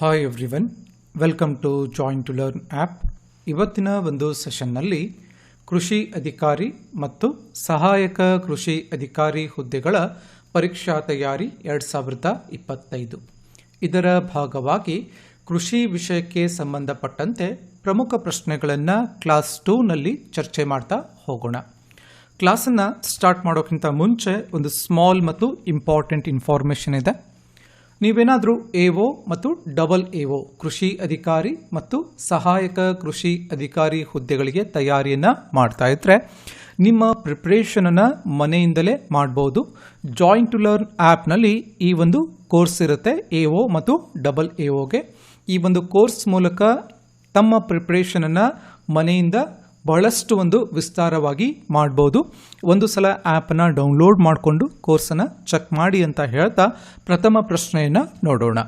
Hi everyone, welcome to join to learn app. ಇವತ್ತಿನ ಒಂದು ಸೆಷನ್ನಲ್ಲಿ ಕೃಷಿ ಅಧಿಕಾರಿ ಮತ್ತು ಸಹಾಯಕ ಕೃಷಿ ಅಧಿಕಾರಿ ಹುದ್ದೆಗಳ ಪರೀಕ್ಷಾ ತಯಾರಿ 2025 ಇದರ ಭಾಗವಾಗಿ ಕೃಷಿ ವಿಷಯಕ್ಕೆ ಸಂಬಂಧಪಟ್ಟಂತೆ ಪ್ರಮುಖ ಪ್ರಶ್ನೆಗಳನ್ನು ಕ್ಲಾಸ್ 2ನಲ್ಲಿ ಚರ್ಚೆ ಮಾಡ್ತಾ ಹೋಗೋಣ. ಕ್ಲಾಸನ್ನು ಸ್ಟಾರ್ಟ್ ಮಾಡೋಕ್ಕಿಂತ ಮುಂಚೆ ಒಂದು ಸ್ಮಾಲ್ ಮತ್ತು ಇಂಪಾರ್ಟೆಂಟ್ ಇನ್ಫಾರ್ಮೇಷನ್ ಇದೆ. ನೀವೇನಾದರೂ ಎಒ ಮತ್ತು ಡಬಲ್ ಎಒ ಕೃಷಿ ಅಧಿಕಾರಿ ಮತ್ತು ಸಹಾಯಕ ಕೃಷಿ ಅಧಿಕಾರಿ ಹುದ್ದೆಗಳಿಗೆ ತಯಾರಿಯನ್ನು ಮಾಡ್ತಾ ಇದ್ರೆ ನಿಮ್ಮ ಪ್ರಿಪ್ರೇಷನನ್ನು ಮನೆಯಿಂದಲೇ ಮಾಡ್ಬೋದು. ಜಾಯಿನ್ ಟು ಲರ್ನ್ ಆ್ಯಪ್ನಲ್ಲಿ ಈ ಒಂದು ಕೋರ್ಸ್ ಇರುತ್ತೆ ಎಒ ಮತ್ತು ಡಬಲ್ ಎಒಗೆ. ಈ ಒಂದು ಕೋರ್ಸ್ ಮೂಲಕ ತಮ್ಮ ಪ್ರಿಪ್ರೇಷನನ್ನು ಮನೆಯಿಂದ ಬಹಳಷ್ಟು ಒಂದು ವಿಸ್ತಾರವಾಗಿ ಮಾಡ್ಬೋದು. ಒಂದು ಸಲ ಆ್ಯಪನ್ನು ಡೌನ್ಲೋಡ್ ಮಾಡಿಕೊಂಡು ಕೋರ್ಸನ್ನು ಚೆಕ್ ಮಾಡಿ ಅಂತ ಹೇಳ್ತಾ ಪ್ರಥಮ ಪ್ರಶ್ನೆಯನ್ನು ನೋಡೋಣ.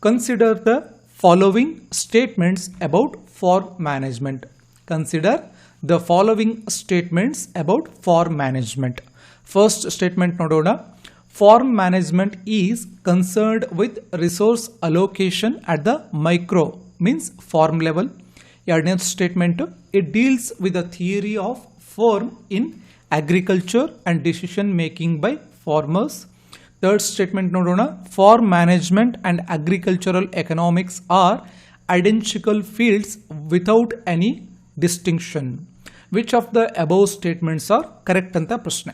Consider the following statements about farm management. Consider the following statements about farm management. First statement ನೋಡೋಣ. Farm management is concerned with resource allocation at the micro means farm level. ಎರಡನೇ statement, it deals with the theory of farm in agriculture and decision making by farmers. Third statement ನೋಡೋಣ. Farm management and agricultural economics are identical fields without any distinction. Which of the above statements are correct ಅಂತ ಪ್ರಶ್ನೆ.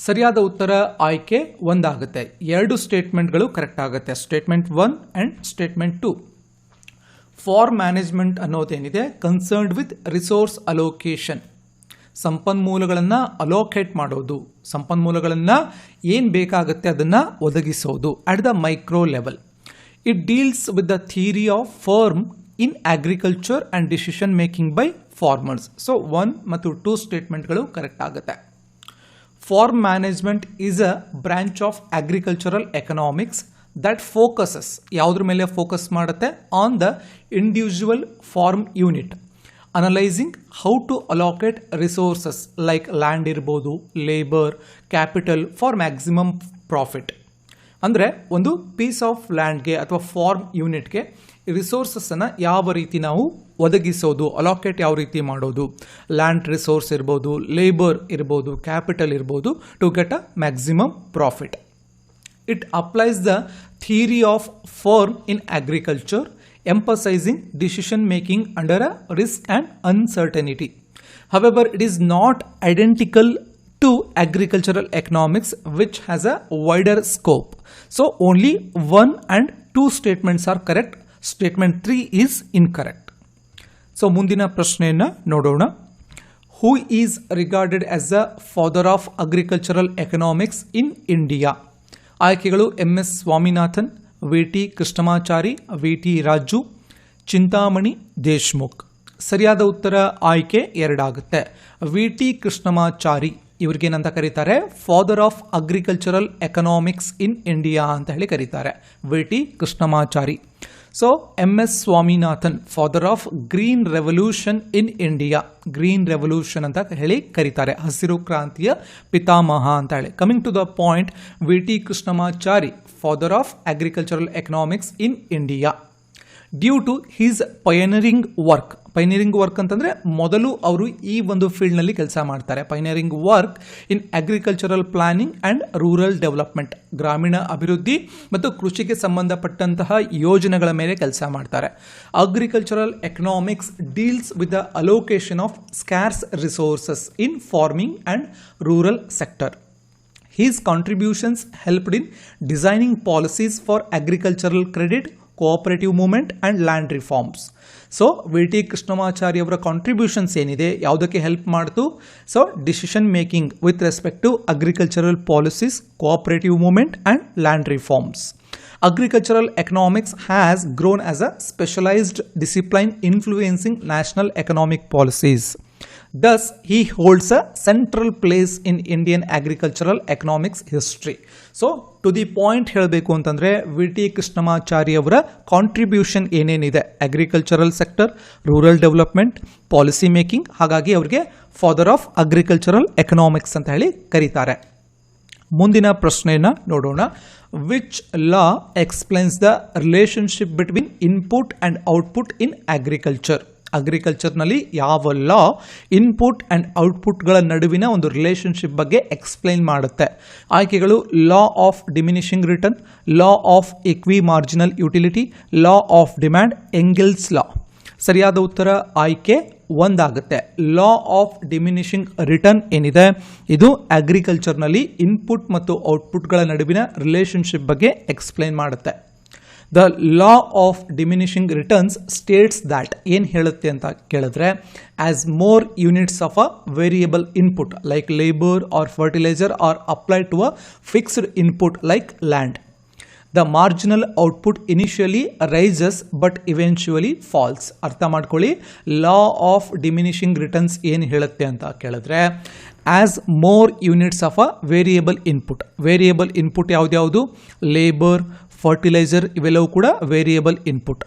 ಸರಿಯಾದ ಉತ್ತರ ಆಯ್ಕೆ ಒಂದಾಗುತ್ತೆ. ಎರಡು ಸ್ಟೇಟ್ಮೆಂಟ್ಗಳು correct ಆಗುತ್ತೆ, statement 1 and statement 2. Farm management ಅನ್ನೋದೇನಿದೆ ಕನ್ಸರ್ನ್ಡ್ ವಿತ್ ರಿಸೋರ್ಸ್ ಅಲೋಕೇಶನ್, ಸಂಪನ್ಮೂಲಗಳನ್ನು ಅಲೋಕೇಟ್ ಮಾಡೋದು, ಸಂಪನ್ಮೂಲಗಳನ್ನು ಏನು ಬೇಕಾಗುತ್ತೆ ಅದನ್ನು ಒದಗಿಸೋದು at the micro level. It deals with the theory of farm in agriculture and decision making by farmers. So 1 ಮತ್ತು 2 ಸ್ಟೇಟ್ಮೆಂಟ್ಗಳು ಕರೆಕ್ಟ್ ಆಗುತ್ತೆ. Farm management is a branch of agricultural economics that focuses ಯಾವುದ್ರ ಮೇಲೆ ಫೋಕಸ್ ಮಾಡುತ್ತೆ on the individual farm unit, analysing how to allocate resources like land ಇರ್ಬೋದು, labour, capital for maximum profit. ಅಂದರೆ ಒಂದು piece of ಲ್ಯಾಂಡ್ಗೆ ಅಥವಾ form ಯೂನಿಟ್ಗೆ ರಿಸೋರ್ಸಸ್ಸನ್ನು ಯಾವ ರೀತಿ ನಾವು ಒದಗಿಸೋದು, ಅಲೋಕೇಟ್ ಯಾವ ರೀತಿ ಮಾಡೋದು, ಲ್ಯಾಂಡ್ ರಿಸೋರ್ಸ್ ಇರ್ಬೋದು, ಲೇಬರ್ ಇರ್ಬೋದು, ಕ್ಯಾಪಿಟಲ್ ಇರ್ಬೋದು, to get a maximum profit. It applies the theory of firm in agriculture, emphasizing decision making under a risk and uncertainty. However, it is not identical to agricultural economics, which has a wider scope. So, only 1 and 2 statements are correct. Statement 3 is incorrect. So, ಮುಂದಿನ ಪ್ರಶ್ನೆಯನ್ನು ನೋಡೋಣ. Who is regarded as the father of agricultural economics in India? ಆಯ್ಕೆಗಳು MS Swaminathan, VT Krishnamachari, VT Raju, Chintamani Deshmukh. ಸರಿಯಾದ ಉತ್ತರ ಆಯ್ಕೆ 2 ಆಗುತ್ತೆ. VT Krishnamachari ಇವ್ರಿಗೇನಂತ ಕರೀತಾರೆ, father of agricultural economics in India ಅಂತ ಹೇಳಿ ಕರೀತಾರೆ, VT Krishnamachari. So MS Swaminathan father of green revolution in India, green revolution ಅಂತ ಹೇಳಿ ಕರೀತಾರೆ, ಹಸಿರು ಕ್ರಾಂತಿಯ ಪಿತಾಮಹ ಅಂತ ಹೇಳಿ. Coming to the point, VT Krishnamachari father of agricultural economics in India due to his pioneering work. Pioneering work ಅಂತಂದರೆ ಮೊದಲು ಅವರು ಈ ಒಂದು ಫೀಲ್ಡ್ನಲ್ಲಿ ಕೆಲಸ ಮಾಡ್ತಾರೆ. Pioneering work in agricultural planning and rural development, ಗ್ರಾಮೀಣ ಅಭಿವೃದ್ಧಿ ಮತ್ತು ಕೃಷಿಗೆ ಸಂಬಂಧಪಟ್ಟಂತಹ ಯೋಜನೆಗಳ ಮೇಲೆ ಕೆಲಸ ಮಾಡ್ತಾರೆ. Agricultural economics deals with the allocation of scarce resources in farming and rural sector. His contributions helped in designing policies for agricultural credit, cooperative movement and land reforms. So VT Krishnamachari ಅವರ ಕಾಂಟ್ರಿಬ್ಯೂಷನ್ಸ್ ಏನಿದೆ ಯಾವುದಕ್ಕೆ help ಮಾಡ್ತು? So decision making with respect to agricultural policies, cooperative movement and land reforms. Agricultural economics has grown as a specialized discipline influencing national economic policies. Thus, he holds a central place in Indian agricultural economics history. So, to the point ಹೇಳಬೇಕು ಅಂತಂದರೆ VT Krishnamachari ಅವರ contribution ಏನೇನಿದೆ agricultural sector, rural development, policy making, ಹಾಗಾಗಿ ಅವರಿಗೆ father of agricultural economics ಅಂತ ಹೇಳಿ ಕರೀತಾರೆ. ಮುಂದಿನ ಪ್ರಶ್ನೆಯನ್ನು ನೋಡೋಣ. Which law explains the relationship between input and output in agriculture? ಅಗ್ರಿಕಲ್ಚರ್ನಲ್ಲಿ ಯಾವ ಲಾ ಇನ್ಪುಟ್ ಆ್ಯಂಡ್ ಔಟ್ಪುಟ್ಗಳ ನಡುವಿನ ಒಂದು ರಿಲೇಶನ್ಶಿಪ್ ಬಗ್ಗೆ ಎಕ್ಸ್ಪ್ಲೈನ್ ಮಾಡುತ್ತೆ? ಆಯ್ಕೆಗಳು: law of diminishing return, law of equi marginal utility, law of demand, Engel's law. ಸರಿಯಾದ ಉತ್ತರ ಆಯ್ಕೆ ಒಂದಾಗುತ್ತೆ. ಲಾ ಆಫ್ ಡಿಮಿನಿಷಿಂಗ್ ರಿಟರ್ನ್ ಏನಿದೆ ಇದು ಅಗ್ರಿಕಲ್ಚರ್ನಲ್ಲಿ ಇನ್ಪುಟ್ ಮತ್ತು ಔಟ್ಪುಟ್ಗಳ ನಡುವಿನ ರಿಲೇಶನ್ಶಿಪ್ ಬಗ್ಗೆ ಎಕ್ಸ್ಪ್ಲೈನ್ ಮಾಡುತ್ತೆ. The law of diminishing returns states that ಏನು ಹೇಳುತ್ತೆ ಅಂತ ಕೇಳಿದ್ರೆ, as more units of a variable input like labour or fertiliser are applied to a fixed input like land, the marginal output initially rises but eventually falls. ಅರ್ಥ ಮಾಡ್ಕೊಳ್ಳಿ, ಲಾ of diminishing returns ಏನು ಹೇಳುತ್ತೆ ಅಂತ ಕೇಳಿದ್ರೆ, as more units of a variable input. Variable input ಯಾವ್ದ್ಯಾವುದು? Labour, fertiliser ಇವೆಲ್ಲವೂ ಕೂಡ variable input.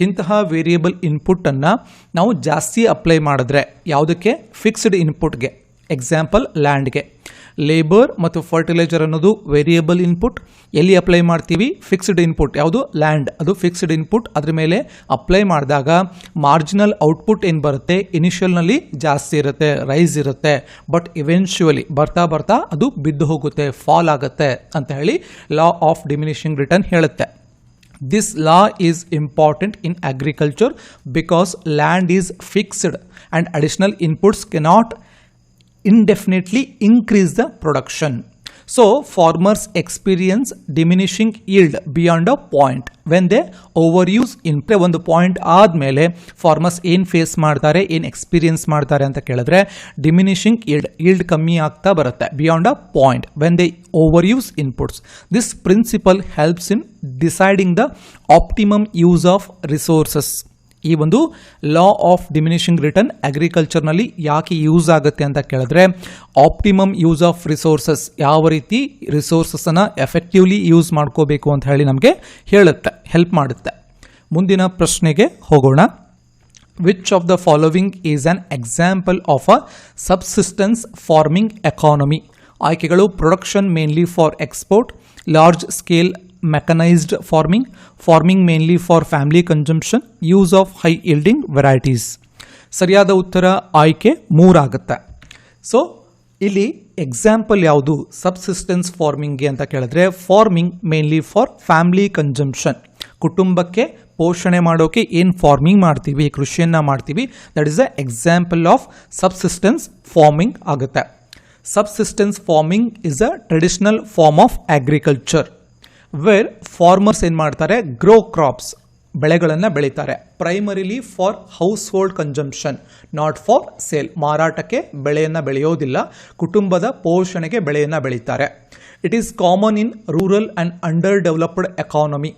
ಇಂತಹ ವೇರಿಯಬಲ್ ಇನ್ಪುಟ್ಟನ್ನು ನಾವು ಜಾಸ್ತಿ ಅಪ್ಲೈ ಮಾಡಿದ್ರೆ ಯಾವುದಕ್ಕೆ? ಫಿಕ್ಸ್ಡ್ ಇನ್ಪುಟ್ಗೆ. ಎಕ್ಸಾಂಪಲ್ ಲ್ಯಾಂಡ್ಗೆ. ಲೇಬರ್ ಮತ್ತು ಫರ್ಟಿಲೈಸರ್ ಅನ್ನೋದು ವೇರಿಯಬಲ್ ಇನ್ಪುಟ್. ಎಲ್ಲಿ ಅಪ್ಲೈ ಮಾಡ್ತೀವಿ? Fixed input. ಯಾವುದು? ಲ್ಯಾಂಡ್. ಅದು ಫಿಕ್ಸ್ಡ್ ಇನ್ಪುಟ್. ಅದ್ರ ಮೇಲೆ ಅಪ್ಲೈ ಮಾಡಿದಾಗ ಮಾರ್ಜಿನಲ್ ಔಟ್ಪುಟ್ ಏನು ಬರುತ್ತೆ? ಇನಿಷಿಯಲ್ನಲ್ಲಿ ಜಾಸ್ತಿ ಇರುತ್ತೆ, ರೈಸ್ ಇರುತ್ತೆ, ಬಟ್ ಇವೆನ್ಚುಯಲಿ ಬರ್ತಾ ಬರ್ತಾ ಅದು ಬಿದ್ದು ಹೋಗುತ್ತೆ, ಫಾಲ್ ಆಗುತ್ತೆ ಅಂತ ಹೇಳಿ ಲಾ ಆಫ್ ಡಿಮಿನಿಷಿಂಗ್ ರಿಟರ್ನ್ ಹೇಳುತ್ತೆ. This law is important in agriculture because land is fixed and additional inputs cannot indefinitely increase the production. So farmers experience diminishing yield beyond a point when they overuse input. ಒಂದು point ಆದಮೇಲೆ farmers ಏನು face ಮಾಡ್ತಾರೆ, ಏನು experience ಮಾಡ್ತಾರೆ ಅಂತ ಕೇಳಿದ್ರೆ, diminishing yield ಕಮ್ಮಿ ಆಗ್ತಾ ಬರುತ್ತೆ beyond a point when they overuse inputs. This principle helps in deciding the optimum use of resources. ಈ ಒಂದು ಲಾ ಆಫ್ ಡಿಮಿನಿಷಿಂಗ್ ರಿಟರ್ನ್ ಅಗ್ರಿಕಲ್ಚರ್ನಲ್ಲಿ ಯಾಕೆ ಯೂಸ್ ಆಗುತ್ತೆ ಅಂತ ಕೇಳಿದ್ರೆ, ಆಪ್ಟಿಮಮ್ ಯೂಸ್ ಆಫ್ ರಿಸೋರ್ಸಸ್, ಯಾವ ರೀತಿ ರಿಸೋರ್ಸಸ್ಸನ್ನು ಎಫೆಕ್ಟಿವ್ಲಿ ಯೂಸ್ ಮಾಡ್ಕೋಬೇಕು ಅಂತ ಹೇಳಿ ನಮಗೆ ಹೇಳುತ್ತೆ, ಹೆಲ್ಪ್ ಮಾಡುತ್ತೆ. ಮುಂದಿನ ಪ್ರಶ್ನೆಗೆ ಹೋಗೋಣ. Which of the following is an example of a subsistence farming economy? ಆಯ್ಕೆಗಳು: production mainly for export, large scale mechanized farming mainly for family consumption, use of high yielding varieties. ಸರಿಯಾದ ಉತ್ತರ ಆಯ್ಕೆ 3 ಆಗುತ್ತೆ. ಸೊ ಇಲ್ಲಿ ಎಕ್ಸಾಂಪಲ್ ಯಾವುದು subsistence ಫಾರ್ಮಿಂಗ್ಗೆ ಅಂತ ಕೇಳಿದ್ರೆ, farming mainly for family consumption, ಕುಟುಂಬಕ್ಕೆ ಪೋಷಣೆ ಮಾಡೋಕೆ ಏನು ಫಾರ್ಮಿಂಗ್ ಮಾಡ್ತೀವಿ, ಕೃಷಿಯನ್ನು ಮಾಡ್ತೀವಿ, that is the example of subsistence farming ಆಗುತ್ತೆ. Subsistence farming is a traditional form of agriculture where farmers ಏನು ಮಾಡ್ತಾರೆ, ಗ್ರೋ ಕ್ರಾಪ್ಸ್, ಬೆಳೆಗಳನ್ನು ಬೆಳೀತಾರೆ. Primarily for household consumption, not for sale. ಮಾರಾಟಕ್ಕೆ ಬೆಳೆಯನ್ನು ಬೆಳೆಯೋದಿಲ್ಲ, ಕುಟುಂಬದ ಪೋಷಣೆಗೆ ಬೆಳೆಯನ್ನು ಬೆಳೀತಾರೆ. It is common in rural and underdeveloped economy.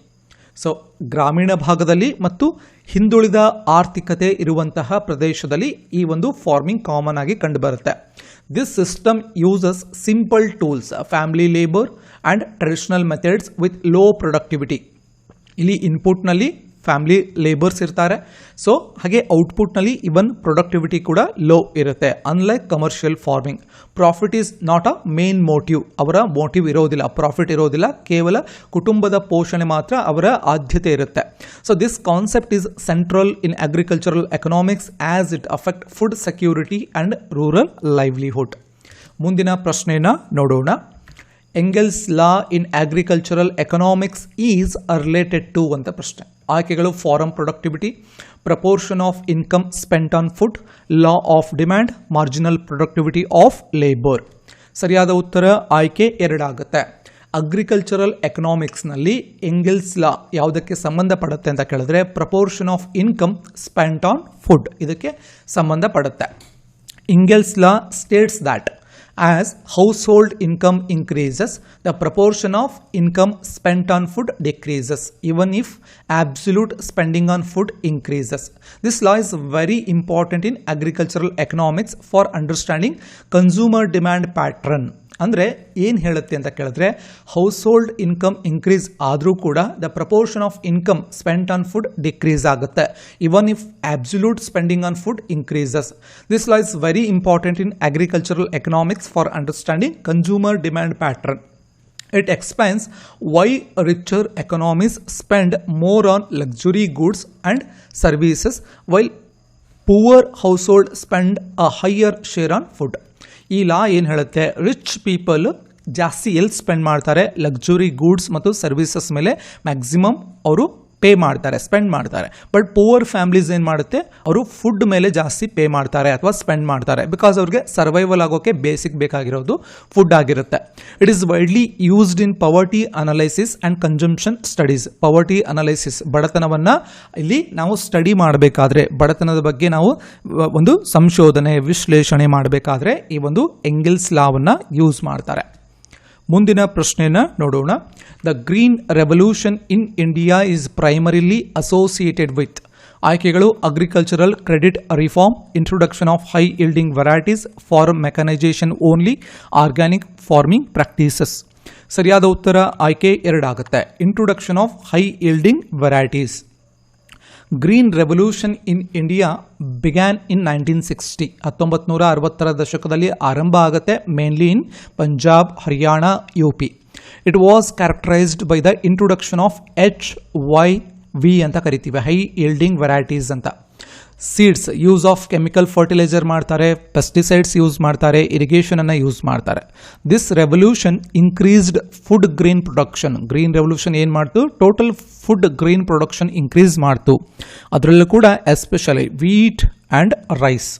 So ಗ್ರಾಮೀಣ ಭಾಗದಲ್ಲಿ ಮತ್ತು ಹಿಂದುಳಿದ ಆರ್ಥಿಕತೆ ಇರುವಂತಹ ಪ್ರದೇಶದಲ್ಲಿ ಈ ಒಂದು ಫಾರ್ಮಿಂಗ್ ಕಾಮನ್ ಆಗಿ ಕಂಡುಬರುತ್ತೆ. This system uses simple tools, family labor and traditional methods with low productivity. ಇಲ್ಲಿ ಇನ್ಪುಟ್ನಲ್ಲಿ ಫ್ಯಾಮಿಲಿ ಲೇಬರ್ಸ್ ಇರ್ತಾರೆ. ಸೊ ಹಾಗೆ ಔಟ್ಪುಟ್ನಲ್ಲಿ ಇವನ್ ಪ್ರೊಡಕ್ಟಿವಿಟಿ ಕೂಡ ಲೋ ಇರುತ್ತೆ. Unlike commercial farming, profit is not a main motive. ಅವರ ಮೋಟಿವ್ ಇರೋದಿಲ್ಲ, ಪ್ರಾಫಿಟ್ ಇರೋದಿಲ್ಲ, ಕೇವಲ ಕುಟುಂಬದ ಪೋಷಣೆ ಮಾತ್ರ ಅವರ ಆದ್ಯತೆ ಇರುತ್ತೆ. So this concept is central in agricultural economics as it affect food security and rural livelihood. ಮುಂದಿನ ಪ್ರಶ್ನೆಯನ್ನು ನೋಡೋಣ. Engel's law in agricultural economics is related to ಅಂತ ಪ್ರಶ್ನೆ. ಆಯ್ಕೆಗಳು: farm productivity, proportion of income spent on food, law of demand, marginal productivity of labour. ಸರಿಯಾದ ಉತ್ತರ ಆಯ್ಕೆ 2 ಆಗುತ್ತೆ. ಅಗ್ರಿಕಲ್ಚರಲ್ ಎಕನಾಮಿಕ್ಸ್ನಲ್ಲಿ ಎಂಗೆಲ್ಸ್ ಲಾ ಯಾವುದಕ್ಕೆ ಸಂಬಂಧಪಡುತ್ತೆ ಅಂತ ಕೇಳಿದ್ರೆ, proportion of income spent on food ಇದಕ್ಕೆ ಸಂಬಂಧಪಡುತ್ತೆ. Engel's law states that as household income increases, the proportion of income spent on food decreases even if absolute spending on food increases. This law is very important in agricultural economics for understanding consumer demand pattern. ಅಂದರೆ ಏನು ಹೇಳುತ್ತೆ ಅಂತ ಕೇಳಿದ್ರೆ, house hold income increase ಆದರೂ ಕೂಡ the proportion of income spent on food decrease ಆಗುತ್ತೆ, even if absolute spending on food increases. This law is very important in agricultural economics for understanding consumer demand pattern. It explains why richer economies spend more on luxury goods and services while poor household spend a higher share on food. ಈ ಲಾ ಏನು ಹೇಳುತ್ತೆ, rich people ಜಾಸ್ತಿ ಎಲ್ಲಿ spend ಮಾಡ್ತಾರೆ, luxury goods ಮತ್ತು services ಮೇಲೆ maximum ಅವರು pay ಮಾಡ್ತಾರೆ, ಸ್ಪೆಂಡ್ ಮಾಡ್ತಾರೆ. ಬಟ್ ಪುವರ್ ಫ್ಯಾಮಿಲೀಸ್ ಏನು ಮಾಡುತ್ತೆ, ಅವರು ಫುಡ್ ಮೇಲೆ ಜಾಸ್ತಿ ಪೇ ಮಾಡ್ತಾರೆ ಅಥವಾ ಸ್ಪೆಂಡ್ ಮಾಡ್ತಾರೆ. ಬಿಕಾಸ್ ಅವ್ರಿಗೆ ಸರ್ವೈವಲ್ ಆಗೋಕ್ಕೆ ಬೇಸಿಕ್ ಬೇಕಾಗಿರೋದು ಫುಡ್ ಆಗಿರುತ್ತೆ. It is widely used in poverty analysis and consumption studies. Poverty analysis, ಬಡತನವನ್ನು ಇಲ್ಲಿ ನಾವು ಸ್ಟಡಿ ಮಾಡಬೇಕಾದ್ರೆ, ಬಡತನದ ಬಗ್ಗೆ ನಾವು ಒಂದು ಸಂಶೋಧನೆ ವಿಶ್ಲೇಷಣೆ ಮಾಡಬೇಕಾದ್ರೆ ಈ ಒಂದು ಎಂಗೆಲ್ಸ್ ಲಾವನ್ನು ಯೂಸ್ ಮಾಡ್ತಾರೆ. ಮುಂದಿನ ಪ್ರಶ್ನೆಯನ್ನು ನೋಡೋಣ. The green revolution in India is primarily associated with. ಆಯ್ಕೆಗಳು: agricultural credit reform, introduction of high yielding varieties, farm mechanisation only, organic farming practices. ಸರಿಯಾದ ಉತ್ತರ ಆಯ್ಕೆ 2 ಆಗುತ್ತೆ, introduction of high yielding varieties. Green revolution in India began in 1960. 1960ರ ದಶಕದಲ್ಲಿ ಆರಂಭ ಆಗುತ್ತೆ, mainly in Punjab, Haryana, UP. It was characterised by the introduction of HYV ಅಂತ ಕರಿತೀವಿ, ಹೈ ಈಲ್ಡಿಂಗ್ ವೆರೈಟೀಸ್ ಅಂತ. Seeds, use of chemical fertiliser ಮಾಡ್ತಾರೆ, ಪೆಸ್ಟಿಸೈಡ್ಸ್ ಯೂಸ್ ಮಾಡ್ತಾರೆ, ಇರಿಗೇಷನನ್ನು ಯೂಸ್ ಮಾಡ್ತಾರೆ. This revolution increased food green production. Green revolution ಏನು ಮಾಡ್ತು, total food green production increase ಮಾಡ್ತು. ಅದರಲ್ಲೂ ಕೂಡ especially wheat and rice.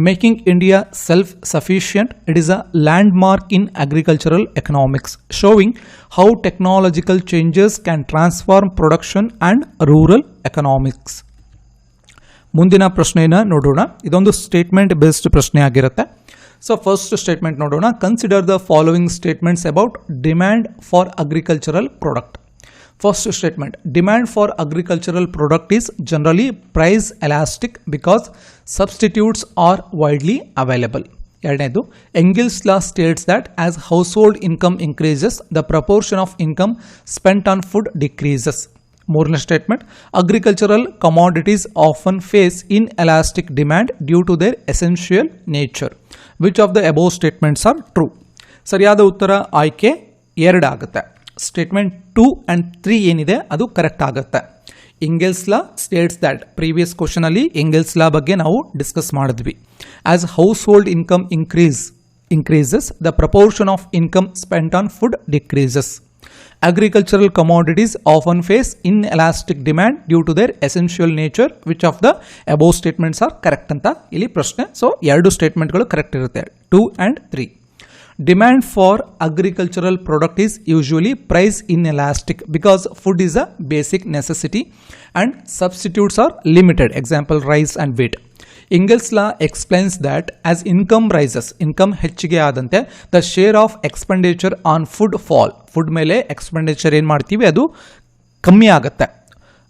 Making India self sufficient. It is a landmark in agricultural economics, showing how technological changes can transform production and rural economics. ಮುಂದಿನ ಪ್ರಶ್ನೆಯನ್ನು ನೋಡೋಣ. ಇದೊಂದು statement based ಪ್ರಶ್ನೆ ಆಗಿರುತ್ತೆ. So first statement ನೋಡೋಣ. Consider the following statements about demand for agricultural product. First statement, demand for agricultural product is generally price elastic because substitutes are widely available. ಎರಡನೇದು, Engel's law states that as household income increases the proportion of income spent on food decreases. ಮೂರನೇ statement, agricultural commodities often face inelastic demand due to their essential nature. Which of the above statements are true? ಸರಿಯಾದ ಉತ್ತರ ಆಯ್ಕೆ 2 ಆಗುತ್ತೆ. Statement 2 and 3 ಏನಿದೆ ಅದು correct ಆಗುತ್ತೆ. Engels law states that, previous question ಅಲ್ಲಿ Engels ಲಾ ಬಗ್ಗೆ ನಾವು ಡಿಸ್ಕಸ್ ಮಾಡಿದ್ವಿ. As household income increases, the proportion of income spent on food decreases. Agricultural commodities often face inelastic demand due to their essential nature. Which of the above statements are correct ಅಂತ ಇಲ್ಲಿ ಪ್ರಶ್ನೆ. So 2 ಸ್ಟೇಟ್ಮೆಂಟ್ಗಳು correct ಇರುತ್ತೆ, 2 and 3. Demand for agricultural product is usually price inelastic because food is a basic necessity and substitutes are limited. Example, rice and wheat. Engel's law explains that as income rises, income ಹೆಚ್ಚಿಗೆ ಆದಂತೆ the share of expenditure on food fall. Food ಮೇಲೆ expenditure ಏನು ಮಾಡ್ತೀವಿ ಅದು ಕಮ್ಮಿ ಆಗುತ್ತೆ.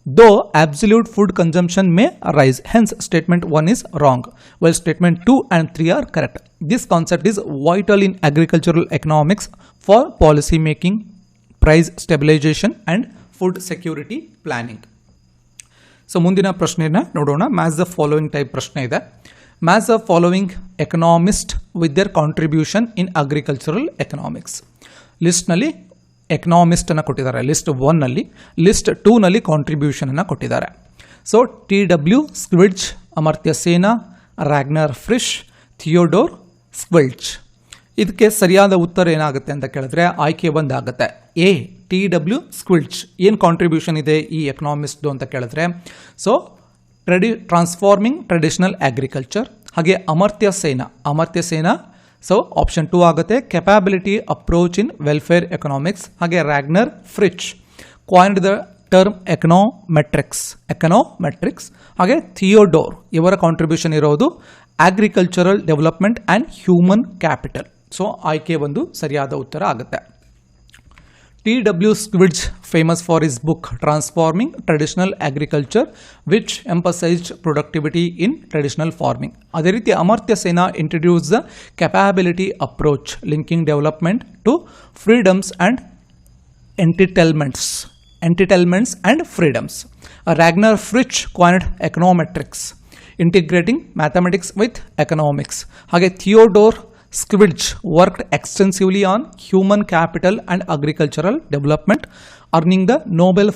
Though absolute food consumption may rise, hence statement 1 is wrong, while statement 2 and 3 are correct. This concept is vital in agricultural economics for policy making, price stabilization and food security planning. So ಮುಂದಿನ ಪ್ರಶ್ನೆಯನ್ನು ನೋಡೋಣ. Match the following type ಪ್ರಶ್ನೆ ಇದೆ. Match the following economist with their contribution in agricultural economics. ಲಿಸ್ಟ್ನಲ್ಲಿ ಎಕನಾಮಿಸ್ಟನ್ನು ಕೊಟ್ಟಿದ್ದಾರೆ, list 1ನಲ್ಲಿ. List 2ನಲ್ಲಿ ಕಾಂಟ್ರಿಬ್ಯೂಷನನ್ನು ಕೊಟ್ಟಿದ್ದಾರೆ. So TW ಸ್ಕ್ವಿಡ್ಜ್, Amartya ಸೇನಾ, ರ್ಯಾಗ್ನರ್ ಫ್ರಿಶ್, ಥಿಯೋಡೋರ್ ಸ್ಕ್ವಿಡ್ಜ್. ಇದಕ್ಕೆ ಸರಿಯಾದ ಉತ್ತರ ಏನಾಗುತ್ತೆ ಅಂತ ಕೇಳಿದ್ರೆ ಆಯ್ಕೆ 1 ಆಗುತ್ತೆ. A, TW ಸ್ಕ್ವಿಡ್ಜ್. ಏನು ಕಾಂಟ್ರಿಬ್ಯೂಷನ್ ಇದೆ ಈ ಎಕನಾಮಿಸ್ಟ್ದು ಅಂತ ಕೇಳಿದ್ರೆ, ಸೊ ಟ್ರಾನ್ಸ್ಫಾರ್ಮಿಂಗ್ ಟ್ರೆಡಿಷನಲ್ ಅಗ್ರಿಕಲ್ಚರ್. ಹಾಗೆ ಅಮರ್ತ್ಯ ಸೇನಾ, ಸೊ ಆಪ್ಷನ್ 2 ಆಗುತ್ತೆ. ಕೆಪಾಬಿಲಿಟಿ ಅಪ್ರೋಚ್ ಇನ್ ವೆಲ್ಫೇರ್ ಎಕನಾಮಿಕ್ಸ್. ಹಾಗೆ ರ್ಯಾಗ್ನರ್ ಫ್ರಿಚ್ ಕಾಯಿನ್ಡ್ ದ ಟರ್ಮ್ ಎಕನಾಮೆಟ್ರಿಕ್ಸ್. ಹಾಗೆ ಥಿಯೋಡೋರ್, ಇವರ ಕಾಂಟ್ರಿಬ್ಯೂಷನ್ ಇರೋದು agricultural development and human capital. So ಆಯ್ಕೆ 1 ಸರಿಯಾದ ಉತ್ತರ ಆಗುತ್ತೆ. TW Squidge, famous for his book Transforming Traditional Agriculture, which emphasized productivity in traditional farming. ಅದೇ ರೀತಿ ಅಮರ್ತ್ಯ ಸೇನಾ introduced the capability approach, linking development to freedoms and entitlements and freedoms. Ragnar Fritsch coined econometrics, integrating mathematics with economics. ಹಾಗೆ Theodore Squibbs worked extensively on human capital and agricultural development, earning the Nobel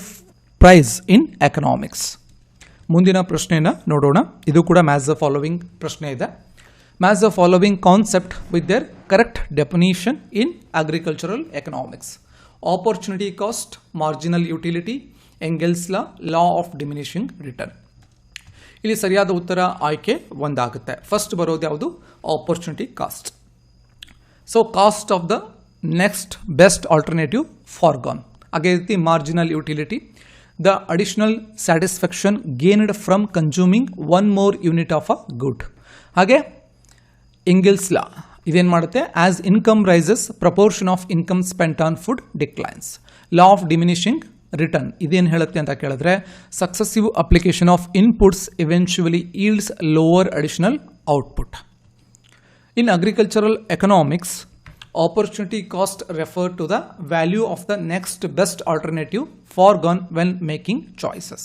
Prize in Economics. ಮುಂದಿನ ಪ್ರಶ್ನೆಯನ್ನು ನೋಡೋಣ. ಇದು ಕೂಡ match the following ಪ್ರಶ್ನೆ ಇದೆ. Match the following concept with their correct definition in agricultural economics. Opportunity cost, marginal utility, Engel's law of diminishing return. ಇಲ್ಲಿ ಸರಿಯಾದ ಉತ್ತರ ಆಯ್ಕೆ ಒಂದಾಗುತ್ತೆ. ಫಸ್ಟ್ ಬರೋದು ಯಾವುದು? Opportunity cost. So cost of the next best alternative forgone. ಅದೇ ರೀತಿ marginal utility, the additional satisfaction gained from consuming one more unit of a good. ಹಾಗೆ ಎಂಗೆಲ್ಸ್ ಲಾ ಇದೇನು ಮಾಡುತ್ತೆ? As income rises proportion of income spent on food declines. Law of diminishing return ಇದೇನು ಹೇಳುತ್ತೆ ಅಂತ ಕೇಳಿದ್ರೆ, successive application of inputs eventually yields lower additional output. In agricultural economics, opportunity cost refer to the value of the next best alternative foregone when making choices.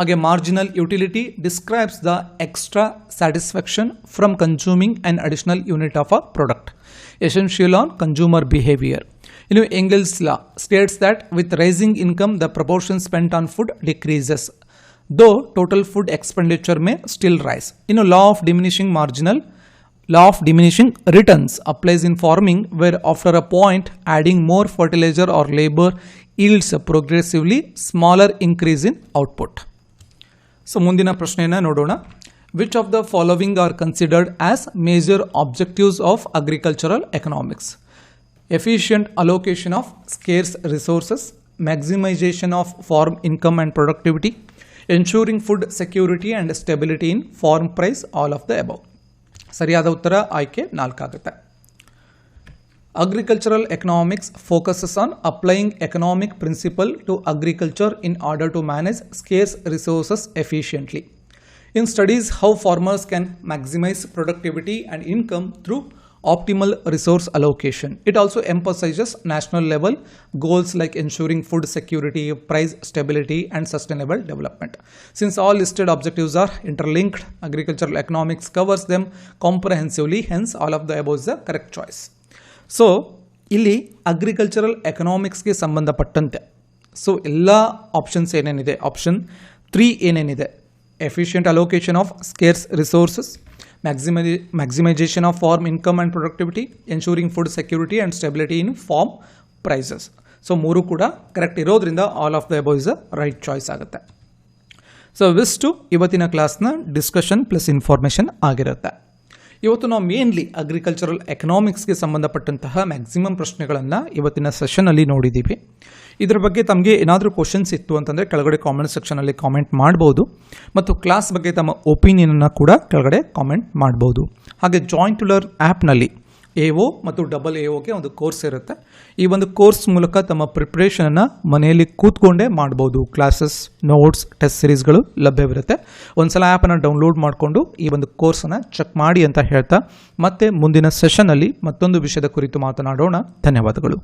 Again, marginal utility describes the extra satisfaction from consuming an additional unit of a product, essential on consumer behavior. Engels' law states that with rising income, the proportion spent on food decreases, though total food expenditure may still rise. Law of diminishing returns applies in farming, where after a point adding more fertilizer or labor yields a progressively smaller increase in output. So ಮುಂದಿನ ಪ್ರಶ್ನೆಯನ್ನು ನೋಡೋಣ. Which of the following are considered as major objectives of agricultural economics? Efficient allocation of scarce resources, maximization of farm income and productivity, ensuring food security and stability in farm price, all of the above. ಸರಿಯಾದ ಉತ್ತರ ಆಯ್ಕೆ 4 ಆಗುತ್ತೆ. Agricultural economics focuses on applying economic principle to agriculture in order to manage scarce resources efficiently. It studies how farmers can maximize productivity and income through optimal resource allocation. It also emphasizes national level goals like ensuring food security, price stability and sustainable development. Since all listed objectives are interlinked, agricultural economics covers them comprehensively, hence all of the above is the correct choice. So ಇಲ್ಲಿ agricultural ಎಕನಾಮಿಕ್ಸ್ಗೆ ಸಂಬಂಧಪಟ್ಟಂತೆ ಎಲ್ಲ options ಏನೇನಿದೆ, option 3 ಏನೇನಿದೆ, efficient allocation of scarce resources, maximization of farm income and productivity, ensuring food security and stability in farm prices. So 3 ಕೂಡ correct ಇರೋದ್ರಿಂದ all of the above is a right choice ಆಗುತ್ತೆ. So ಇವಿಷ್ಟು ಇವತ್ತಿನ ಕ್ಲಾಸ್ನ discussion plus information ಆಗಿರುತ್ತೆ. ಇವತ್ತು ನಾವು mainly agricultural ಎಕನಾಮಿಕ್ಸ್ಗೆ ಸಂಬಂಧಪಟ್ಟಂತಹ ಮ್ಯಾಕ್ಸಿಮಮ್ ಪ್ರಶ್ನೆಗಳನ್ನು ಇವತ್ತಿನ ಸೆಷನಲ್ಲಿ ನೋಡಿದ್ದೀವಿ. ಇದರ ಬಗ್ಗೆ ತಮಗೆ ಏನಾದರೂ ಕ್ವಶನ್ಸ್ ಇತ್ತು ಅಂತಂದರೆ ಕೆಳಗಡೆ ಕಾಮೆಂಟ್ ಸೆಕ್ಷನಲ್ಲಿ ಕಾಮೆಂಟ್ ಮಾಡ್ಬೋದು, ಮತ್ತು ಕ್ಲಾಸ್ ಬಗ್ಗೆ ತಮ್ಮ ಒಪಿನಿಯನನ್ನು ಕೂಡ ಕೆಳಗಡೆ ಕಾಮೆಂಟ್ ಮಾಡ್ಬೋದು. ಹಾಗೆ ಜಾಯಿಂಟ್ ಟು ಲರ್ನ್ ಆ್ಯಪ್ನಲ್ಲಿ AO ಮತ್ತು AOಗೆ ಒಂದು ಕೋರ್ಸ್ ಇರುತ್ತೆ. ಈ ಒಂದು ಕೋರ್ಸ್ ಮೂಲಕ ತಮ್ಮ ಪ್ರಿಪ್ರೇಷನನ್ನು ಮನೆಯಲ್ಲಿ ಕೂತ್ಕೊಂಡೇ ಮಾಡ್ಬೋದು. ಕ್ಲಾಸಸ್, ನೋಟ್ಸ್, ಟೆಸ್ಟ್ ಸಿರೀಸ್ಗಳು ಲಭ್ಯವಿರುತ್ತೆ. ಒಂದ್ಸಲ ಆ್ಯಪನ್ನು ಡೌನ್ಲೋಡ್ ಮಾಡಿಕೊಂಡು ಈ ಒಂದು ಕೋರ್ಸನ್ನು ಚೆಕ್ ಮಾಡಿ ಅಂತ ಹೇಳ್ತಾ ಮತ್ತೆ ಮುಂದಿನ ಸೆಷನ್ನಲ್ಲಿ ಮತ್ತೊಂದು ವಿಷಯದ ಕುರಿತು ಮಾತನಾಡೋಣ. ಧನ್ಯವಾದಗಳು.